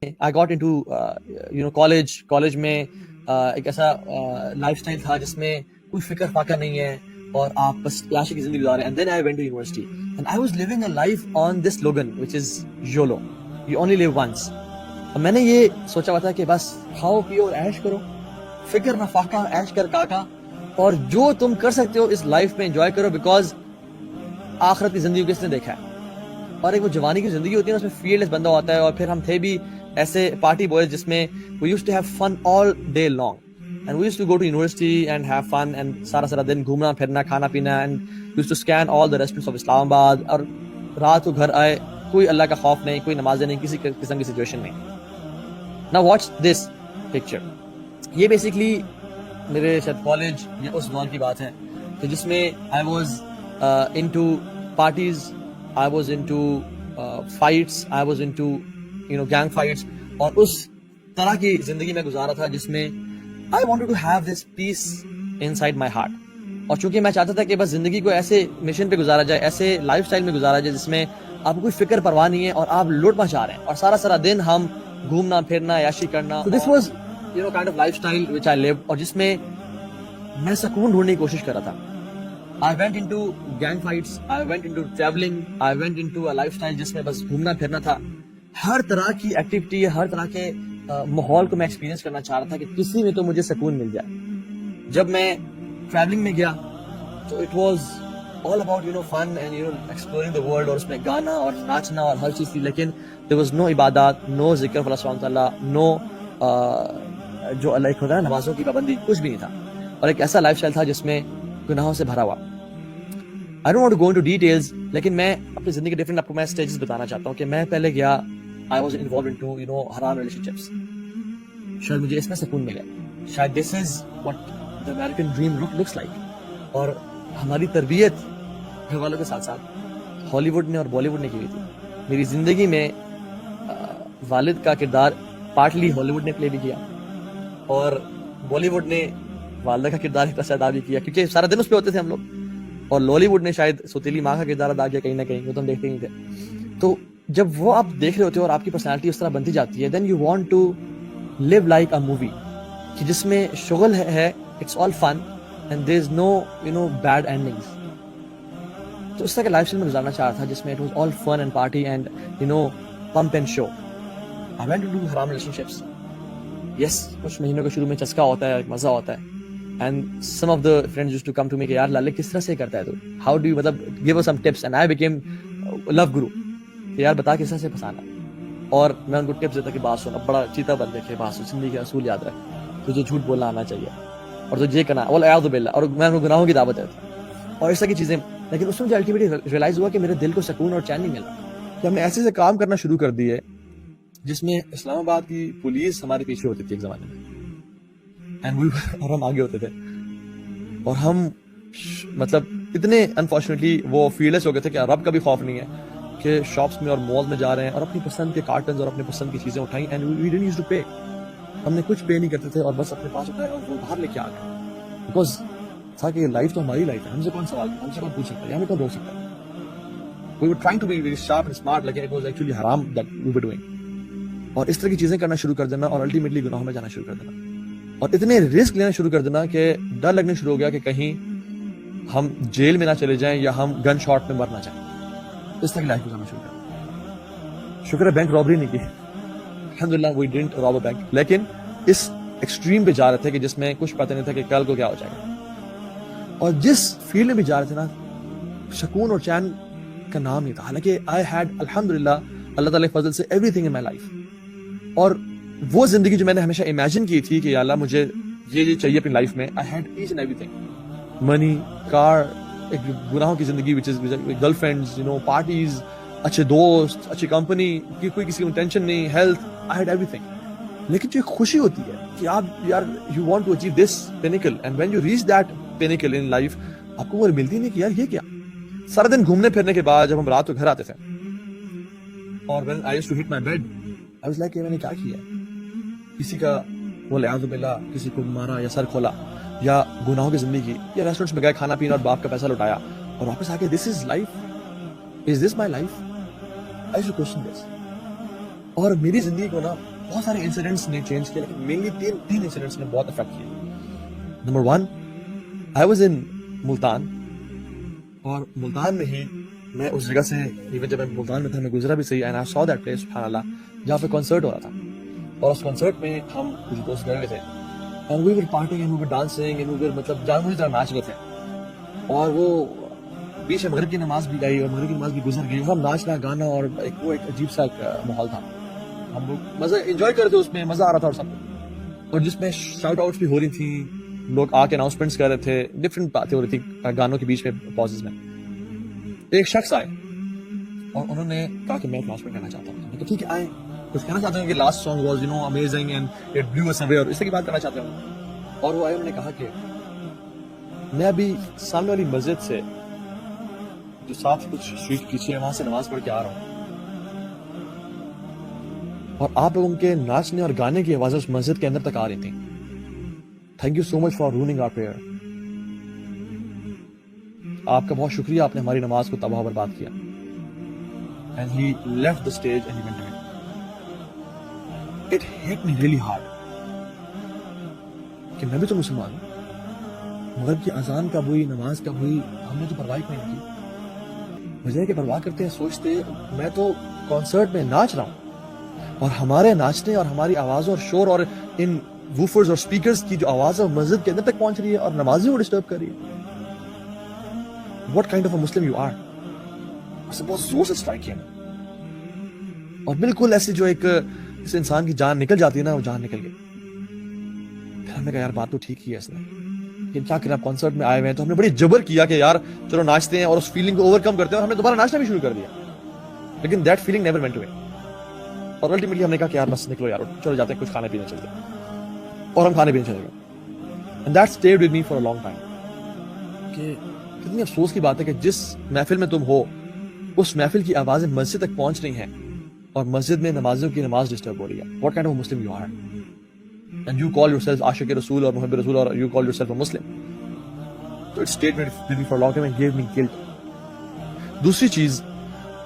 I got into college میں ایک ایسا لائف اسٹائل تھا جس میں کوئی فکر فاقہ نہیں ہے اور آپ بس عیاشی کی زندگی گزارے. And then I went to university and I was living a life on this slogan which is YOLO, you only live once. اور میں نے یہ سوچا ہوا تھا کہ بس کھاؤ پیو اور عیش کرو, فکر نہ فاقہ, عیش کر کاکا, اور جو تم کر سکتے ہو اس لائف میں انجوائے کرو, بیکاز آخرت کی زندگی کس نے دیکھا ہے. اور ایک وہ جوانی کی زندگی ہوتی ہے, اس میں فیلڈ لیس بندہ ہوتا ہے. اور پھر ہم تھے بھی ایسے پارٹی بوائز جس میں we used to have fun all day long and we used to go to university and have fun and سارا دن گھومنا پھرنا کھانا پینا, and used to scan all the restaurants of Islam Abad. اور رات کو گھر آئے, کوئی اللہ کا خوف نہیں, کوئی نمازیں نہیں, کسی قسم کی سچویشن نہیں. Now watch this picture. یہ بیسکلی میرے شاید کالج یا اس دور کی بات ہے کہ جس میں I was into parties, I was into fights, I was into gang fights, اور اس طرح کی زندگی میں گزارا تھا جس میں I wanted to have this peace inside my heart. اور چونکہ میں چاہتا تھا کہ بس زندگی کو ایسے مشن پہ گزارا جائے, ایسے لائف سٹائل میں گزارا جائے جس میں آپ کو کوئی فکر پرواہ نہیں ہے اور آپ لوٹ مچا رہے ہیں اور سارا دن ہم گھومنا پھرنا عیاشی کرنا. So this was kind of lifestyle which I lived, اور جس میں میں سکون ڈھونڈنے کی کوشش کر رہا تھا. I went into gang fights, I went into traveling, I went into a lifestyle جس میں بس گھومنا پھرنا تھا. ہر طرح کی ایکٹیویٹی, ہر طرح کے ماحول کو میں ایکسپیرینس کرنا چاہ رہا تھا کہ کسی میں تو مجھے سکون مل جائے. جب میں ٹریولنگ میں گیا تو it was all about fun and exploring the world, اور اس میں گانا اور ناچنا اور ہر چیز تھی, لیکن دیر واز نو عبادات, نو ذکر اللہ سبحانہ تعالیٰ, نو جو اللہ ایک ہوتا ہے نمازوں کی پابندی, کچھ بھی نہیں تھا. اور ایک ایسا لائف اسٹائل تھا جس میں گناہوں سے بھرا ہوا. I don't want to go into details, لیکن میں اپنی زندگی کے ڈفرینٹ آپ کو میں اسٹیجز بتانا چاہتا ہوں کہ میں پہلے گیا, I was involved into حرام relationships. شاید مجھے اس میں سکون ملے, شاید this is what the American dream looks like. اور ہماری تربیت گھر والوں کے ساتھ ساتھ ہالی ووڈ نے اور بالی ووڈ نے کی ہوئی تھی. میری زندگی میں والد کا کردار پارٹلی ہالی ووڈ نے پلے بھی کیا, اور بالی ووڈ نے والدہ کا کردار ایک ادا بھی کیا, کیونکہ سارا دن اس پہ ہوتے تھے ہم لوگ. اور لالی ووڈ نے شاید سوتیلی ماں کا کردار ادا کیا کہیں نہ کہیں, وہ تو ہم دیکھتے ہی تھے. تو جب وہ آپ دیکھ رہے ہوتے ہو اور آپ کی پرسنالٹی اس طرح بنتی جاتی ہے, then you want to live like a movie, کہ جس میں شغل ہے, it's all fun and there is no bad endings. تو اس طرح کا لائف اسٹائل میں گزارنا چاہ رہا تھا جس میں it was all fun and party and pump and show. I want to do حرام ریلیشنشپس. یس, کچھ مہینوں کے شروع میں چسکا ہوتا ہے, مزہ ہوتا ہے. And some of the friends used to come to me کہ یار لالے کس طرح سے کرتا ہے تو, how do you, مطلب give us some tips, and I became love guru کہ یار بتا کس طرح سے پھنسانا. اور میں ان کو ٹپس دیتا کہ بات سن, اب بڑا چیتا بن دیکھے, بات سن, زندگی کے اصول یاد رکھ, تجھے جھوٹ بولنا آنا چاہیے, اور تجھے یہ کرنا والعیاذ باللہ, اور میں ان کو گناہوں کی دعوت دیتا اور اس طرح کی چیزیں. لیکن اس میں مجھے الٹیمیٹلی ریئلائز ہوا کہ میرے دل کو سکون اور چین نہیں ملا, کہ ہم نے ایسے سے کام کرنا شروع کر دیے جس میں اسلام آباد کی پولیس ہمارے پیچھے ہوتی تھی ایک زمانے میں, اور ہم آگے ہوتے تھے. اور ہم مطلب اتنے انفارچونیٹلی وہ فیلڈلیس ہو گئے تھے کہ رب کا بھی خوف نہیں ہے کہ شاپس میں اور مال میں جا رہے ہیں اور اپنی پسند کے کارٹنز اور اپنی پسند کی چیزیں اٹھائیں, and we didn't use to pay. ہم نے کچھ پے نہیں کرتے تھے اور بس اپنے پاس اٹھایا اور وہ باہر لے کے آ گئے, بیکاز تھا کہ لائف تو ہماری لائف ہے, ہم سے کون سوال, ہم سے کون پوچھ سکتا ہے, ہمیں کون روک سکتا ہے. We were trying to be very sharp and smart, لیکن اٹ واز ایکچولی حرام دیٹ وی ور ڈوئنگ. اور اس طرح کی چیزیں کرنا شروع کر دینا اور الٹیمیٹلی گناہوں میں جانا شروع کر دینا, اور اتنے رسک لینا شروع کر دینا کہ ڈر لگنے شروع ہو گیا کہ کہیں ہم جیل میں نہ چلے جائیں یا ہم گن شاٹ میں مر نہ جائیں. اس طرح کی لائف گزارنا شروع کر. شکر ہے بینک رابری نہیں کی, الحمدللہ وی ڈڈنٹ راب اے بینک, لیکن اس ایکسٹریم پہ جا رہے تھے کہ جس میں کچھ پتہ نہیں تھا کہ کل کو کیا ہو جائے گا. اور جس فیلڈ میں بھی جا رہے تھے نا, سکون اور چین کا نام نہیں تھا, حالانکہ آئی ہیڈ الحمدللہ اللہ تعالیٰ کے فضل سے every thing in my life. اور وہ زندگی جو میں نے ہمیشہ امیجن کی تھی کہ یا اللہ مجھے یہ چاہیے اپنی لائف میں, I had each and every thing, money, car, ایک گناہوں کی زندگی وچ از گرل فرینڈز, پارٹیز, اچھے دوست, اچھی کمپنی کی کوئی کسی کو ٹینشن نہیں, health, I had everything. لیکن جو ایک خوشی ہوتی ہے کہ آپ یار you want to achieve this pinnacle, and when you reach that pinnacle in life, آپ کو وہ ملتی نہیں کہ یار یہ کیا. سارا دن گھومنے پھرنے کے بعد جب ہم رات کو گھر آتے تھے اور when I used to hit my bed, I was like کہ میں نے کیا کیا, کسی کا والعیاذ باللہ کسی کو مارا یا سر کھولا یا گناہوں کی زندگی, یا ریسٹورینٹس میں گئے کھانا پینا اور باپ کا پیسہ لٹایا اور واپس آ کے this is life, is this my life. I used to question this. اور میری زندگی کو نا بہت سارے انسیڈنٹس نے چینج کیا, لیکن مینلی تین انسیڈنٹس نے بہت افیکٹ کیا. Number 1, I was in Multan, اور ملتان میں ہی میں اس جگہ سے, ایون جب میں ملتان میں تھا میں گزرا بھی صحیح, and I so that place سبحان اللہ, جہاں پہ کنسرٹ ہو رہا تھا. اور اس کنسرٹ میں ہم کچھ دوست گئے ہوئے تھے, and we were partying and we were dancing and we were مطلب جان مجھے طرح ناچ رہے تھے. اور وہ بیچ میں مغرب کی نماز بھی گئی اور مغرب کی نماز بھی گزر گئی, ہم ناچنا گانا اور وہ ایک عجیب سا ماحول تھا. ہم لوگ مزہ انجوائے کر رہے تھے, اس میں مزہ آ رہا تھا اور سب, اور جس میں شاؤٹ آؤٹس بھی ہو رہی تھیں, لوگ آ کے اناؤنسمنٹس کر رہے تھے, ڈفرینٹ باتیں ہو رہی تھی گانوں کے بیچ میں پازز میں. ایک شخص آئے اور انہوں نے کہا کہ میں اناؤنسمنٹ کرنا چاہتا ہوں. میں کہا ٹھیک ہے آئیں, کچھ کہنا چاہتے ہیں کہ last song was you know amazing and it blew us away, اور اس طرح کی بات کرنا چاہتے ہیں. اور وہ آئے, انہوں نے کہا کہ میں ابھی سامنے والی مسجد سے جو ساتھ کچھ اسٹریٹ پیچھے ہے وہاں سے نماز پڑھ کے آ رہا ہوں, اور آپ لوگوں کے ناچنے اور گانے کی آوازیں اس مسجد کے اندر تک آ رہی تھیں. Thank you so much for running our prayer. آپ کا بہت شکریہ, آپ نے ہماری نماز کو تباہ و برباد کیا. And he left the stage and he went away. It hit me really hard کہ میں بھی تو مسلمان ہوں, مغرب کی اذان کب ہوئی, نماز کب ہوئی, ہم نے تو پرواہ نہیں کی. وجہ کہ پرواہ کرتے ہیں, سوچتے میں تو کنسرٹ میں ناچ رہا ہوں, اور ہمارے ناچنے اور ہماری آوازوں اور شور اور ان ووفرز اور سپیکرز کی جو آواز ہے مسجد کے اندر تک پہنچ رہی ہے اور نمازیوں کو ڈسٹرب کر رہی ہے. What kind of a Muslim you are? اس سے بہت زور سے اسٹرائک کیا, اور بالکل ایسی جو ایک اس انسان کی جان نکل جاتی ہے نا, وہ جان نکل گئی. پھر ہم نے کہا یار بات تو ٹھیک ہی ہے اس نے, کہ کیا کریں, آپ کنسرٹ میں آئے ہوئے ہیں. تو ہم نے بڑی جبر کیا کہ یار چلو ناچتے ہیں اور اس فیلنگ کو اوور کم کرتے ہیں, اور ہم نے دوبارہ ناچنا بھی شروع کر دیا. لیکن that feeling never went away. اور الٹیمیٹلی ہم نے کہا کہ یار بس نکلو یار, چلو جاتے ہیں کچھ کھانے پینے چلتے ہیں, اور ہم کھانے پینے چلے گئے. And that stayed with me for a long time. کہ کتنی افسوس کی بات ہے کہ جس محفل میں تم ہو اس محفل کی آوازیں مسجد تک پہنچ رہی ہیں, اور مسجد میں نمازیوں کی نماز ڈسٹرب ہو رہی ہے. What kind of a Muslim you are? And you call yourself عاشق رسول اور محب رسول, اور you call yourself a Muslim. So it stayed with me for a long time and gave me guilt. دوسری چیز,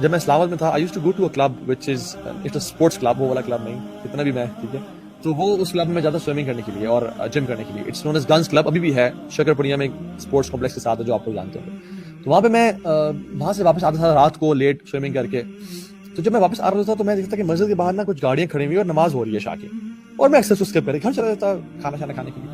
جب میں اسلام آباد میں تھا, I used to go to a club which is it's a sports club, وہ والا club نہیں, کتنا بھی میں, ٹھیک ہے, تو وہ اس کلب میں جاتا سوئمنگ کرنے کے لیے اور جم کرنے کے لیے. It's known as guns club, ابھی بھی ہے شکر پورنیا میں, اسپورٹس کمپلیکس کے ساتھ ہے جو آپ لوگ جانتے ہوں. تو وہاں پہ میں وہاں سے واپس آتا تھا رات کو لیٹ سوئمنگ کر کے. تو جب میں واپس آ رہا تھا تو میں دیکھتا کہ مسجد کے باہر نا کچھ گاڑیاں کھڑی ہوئی اور نماز ہو رہی ہے عشاء کی, اور میں اکثر اس کے پہلے گھر چلا جاتا کھانا کھانے کے لیے.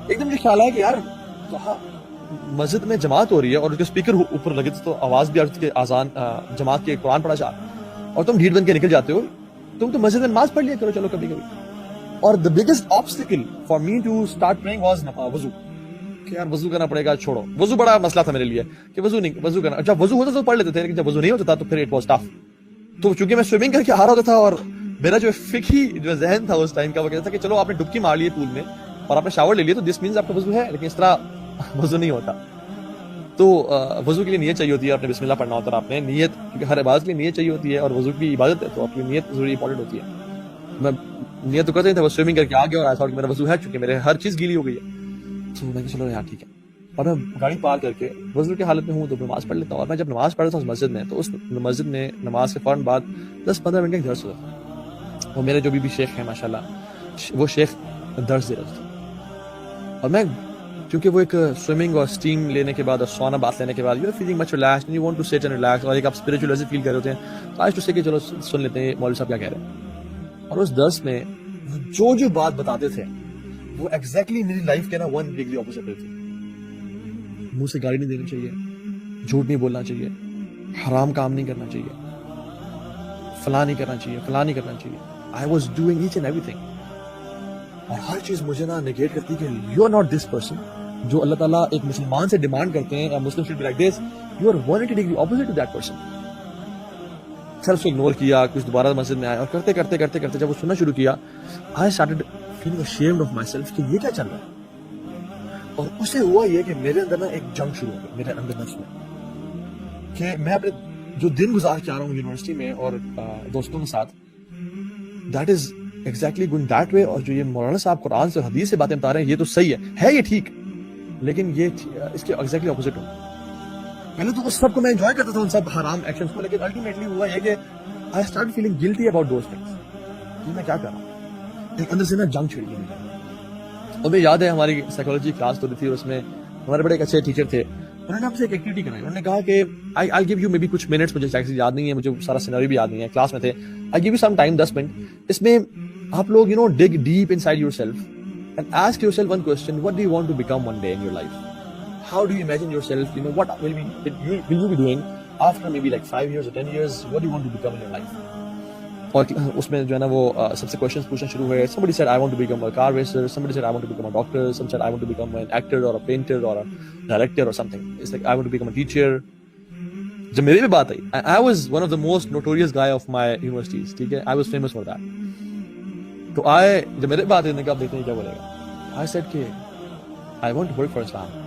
ایک دم مجھے خیال آیا کہ یار مسجد میں جماعت ہو رہی ہے اور اس کے اسپیکر اوپر لگے تھے, تو آواز بھی آ رہی تھی کہ آذان جماعت کے قرآن پڑھا جا, اور تم ڈھیٹ بن کے نکل جاتے ہو. تم تو مسجد میں نماز پڑھ لیا کرو چلو کبھی کبھی. اور the biggest obstacle for me to start praying was وضو, کہ یار وضو کرنا پڑے گا, چھوڑو وضو بڑا مسئلہ تھا میرے لیے کہ وضو کرنا. جب وضو ہوتا تو پڑھ لیتے تھے, لیکن جب وضو نہیں ہوتا تھا تو پھر it was tough. تو چونکہ میں سوئمنگ کر کے آ رہا ہوتا تھا, اور میرا جو فقہی جو ذہن تھا اس ٹائم کا, وہ کہتا تھا کہ چلو آپ نے ڈبکی مار لی پول میں اور آپ نے شاور لے لیا تو دس مینز آپ کا وضو ہے, لیکن اس طرح وضو نہیں ہوتا. تو وضو کے لیے نیت چاہیے ہوتی ہے, آپ نے بسم اللہ پڑھنا ہوتا ہے, آپ نے نیت, کیونکہ ہر عبادت کے لیے نیت چاہیے ہوتی ہے, اور وضو کی عبادت ہے تو آپ کی نیت ضروری امپورٹنٹ ہوتی ہے. میں نیت تو کرتے نہیں تھا, وہ سوئمنگ کر کے آ گیا اور ایسا کہ میرا وضو ہے, چونکہ میرے ہر چیز گیلی ہو گئی ہے. تو میں چلو یار ٹھیک ہے, اور میں گاڑی پار کر کے وضو کی حالت میں ہوں تو نماز پڑھ لیتا ہوں. اور میں جب نماز پڑھ رہا تھا اس مسجد میں, تو اس مسجد میں نماز کے فوراً بعد 10-15 منٹ کا ایک درس ہوتا تھا. وہ میرے جو بھی شیخ ہیں ماشاء اللہ, وہ شیخ درس دے رہے تھے, اور میں کیونکہ وہ ایک سوئمنگ اور اسٹیم لینے کے بعد اور سونا بات لینے کے بعد you are feeling much relaxed and you want to sit and relax, اور ایک آپ اسپرچوئل ایسے فیل کر رہے ہوتے ہیں, تو آج تو سے کہ چلو سن لیتے ہیں مولوی صاحب کیا کہہ رہے ہیں. اور اس درس میں جو بات بتاتے تھے وہ ایگزیکٹلی میری لائف کے نا 1 ڈگری اپوزٹ تھی. منہ سے گالی نہیں دینی چاہیے, جھوٹ نہیں بولنا چاہیے, حرام کام نہیں کرنا چاہیے, فلاں نہیں کرنا چاہیے, فلاں نہیں کرنا چاہیے. I was doing each and every تھنگ, اور ہر چیز مجھے نا نگیٹ کرتی کہ you are not this person جو اللہ تعالیٰ ایک مسلمان سے ڈیمانڈ کرتے ہیں, Muslim should be like this, you are 180 degree opposite to that person. Sir اس کو اگنور کیا, کچھ دوبارہ مسجد میں آیا, اور کرتے کرتے کرتے کرتے جب وہ سننا شروع کیا, I started feeling ashamed of myself کہ یہ کیا چل رہا ہے. اور اس سے ہوا یہ کہ میرے اندر نا ایک جنگ شروع ہو گئی میرے اندر نفس میں, کہ میں اپنے جو دن گزار کے آ رہا ہوں یونیورسٹی میں اور دوستوں کے ساتھ, that is exactly going that way. اور جو یہ مولانا صاحب قرآن سے حدیث سے باتیں بتا رہے ہیں یہ تو صحیح ہے یہ ٹھیک, لیکن یہ اس کے ایگزیکٹلی اپوزٹ ہو. پہلے تو اس سب کو میں انجوائے کرتا تھا, ان سب حرام ایکشنز کو, لیکن الٹیمیٹلی ہوا یہ کہ I started feeling guilty about those things. یہ میں کیا کر رہا ہوں, ایک اندر سے نا جنگ چھڑ گئی. اور مجھے یاد ہے ہماری سائیکالوجی کلاس ہوتی تھی, اور اس میں ہمارے بڑے ایک اچھے ٹیچر تھے, انہوں نے ہم سے ایک ایکٹیویٹی کرائی. انہوں نے کہا کہ I'll give you maybe کچھ منٹس, مجھے ایکچولی یاد نہیں ہے, مجھے سارا سینیریو بھی یاد نہیں ہے, کلاس میں تھے. I'll give you some time, 10 منٹ. اس میں آپ لوگ dig deep inside yourself and ask yourself one question: what do you want to become one day in your life? How do you imagine yourself? What will you be doing after maybe like 5 years or 10 years? What do you want to become in your life? اور اس میں جو ہے نا وہ سب سے questions پوچھنا شروع ہوئے. Somebody said I want to become a car racer, somebody said I want to become a doctor, some said I want to become an actor or a painter or a director or something. It's like I want to become a teacher. جب میری بھی بات آئی, I was one of the most notorious guy of my universities, ٹھیک ہے, I was famous for that. تو جب میرے بات آئی, آپ دیکھتے ہیں کیا بولے گا. I said کہ I want to work for Islam.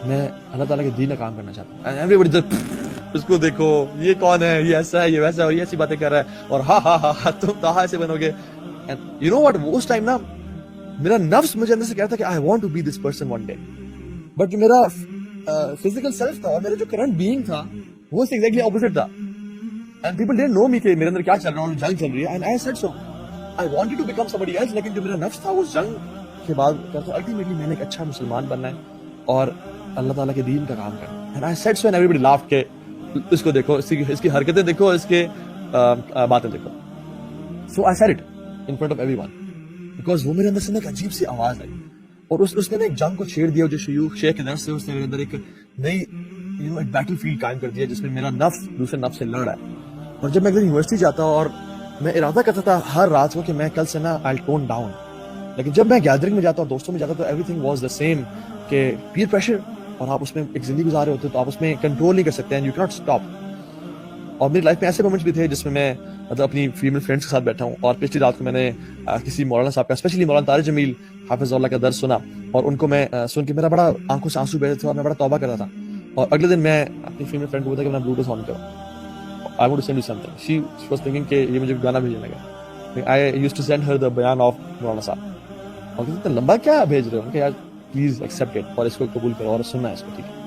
میں اللہ تعالیٰ کے دین کا کام کرنا چاہتا ہوں. And everybody just اس کو دیکھو, یہ کون ہے, یہ ایسا ہے, یہ ویسا ہے, اور یہ ایسی باتیں کر رہا ہے, اور ہاں تم کہاں ایسے بنو گے. اینڈ یو نو واٹ, اس ٹائم نا میرا نفس مجھے اندر سے کہتا کہ I want to be this person one day. But جو میرا فزیکل سیلف تھا اور میرا جو کرنٹ بینگ تھا وہ ایگزیکٹلی اپوزٹ تھا. اینڈ پیپل ڈونٹ نو می کہ میرے اندر کیا چل رہا ہے, جنگ چل رہی ہے. And I said so I wanted to become somebody else. لیکن جو میرا نفس تھا اس جنگ کے بعد کہتا الٹیمیٹلی میں نے ایک اچھا مسلمان بننا ہے اور اللہ تعالیٰ کے دین کا کام کرنا. And I said so and everybody laughed کہ اس کو دیکھو, اس کی حرکتیں دیکھو, اس کے باتیں دیکھو. So I said it in front of everyone because وہ میرے اندر سے ایک عجیب سی آواز آئی, اور اس نے ایک جنگ کو چھیڑ دیا. جو شیخ کے درس سے اس نے میرے اندر ایک نئی ایک بیٹل فیلڈ قائم کر دیا جس میں میرا نفس دوسرے نفس سے لڑ رہا ہے. اور جب میں اگر یونیورسٹی جاتا اور میں ارادہ کرتا تھا ہر رات کو کہ میں کل سے نا آئی ٹون ڈاؤن, لیکن جب میں گیدرنگ میں جاتا اور دوستوں میں جاتا تو every thing was the same, کہ پیئر پریشر, اور آپ اس میں ایک زندگی گزار رہے ہوتے تو آپ اس میں کنٹرول نہیں کر سکتے, اینڈ یو کینٹ اسٹاپ. اور میری لائف میں ایسے مومنٹس بھی تھے جس میں میں مطلب اپنی فیمیل فرینڈس کے ساتھ بیٹھا ہوں, اور پچھلی رات کو میں نے کسی مولانا صاحب کا, اسپیشلی مولانا طارق جمیل حافظ اللہ کا درس سنا, اور ان کو میں سن کے میرا بڑا آنکھوں سے آنسو بہ رہے تھے اور میں بڑا توبہ کر رہا تھا. اور اگلے دن میں اپنی فیمیل فرینڈ کو بولا کہ میں بلوٹوتھ آن کروں, I want to send you something. She was thinking کہ یہ مجھے گانا بھیجنے لگا. I used to send her the بیان آف مولانا صاحب, اور اتنا لمبا کیا بھیج رہے ہو, کہ یار پلیز ایکسیپٹ اٹ, اور اس کو قبول کرو اور سننا ہے اس کو, ٹھیک ہے.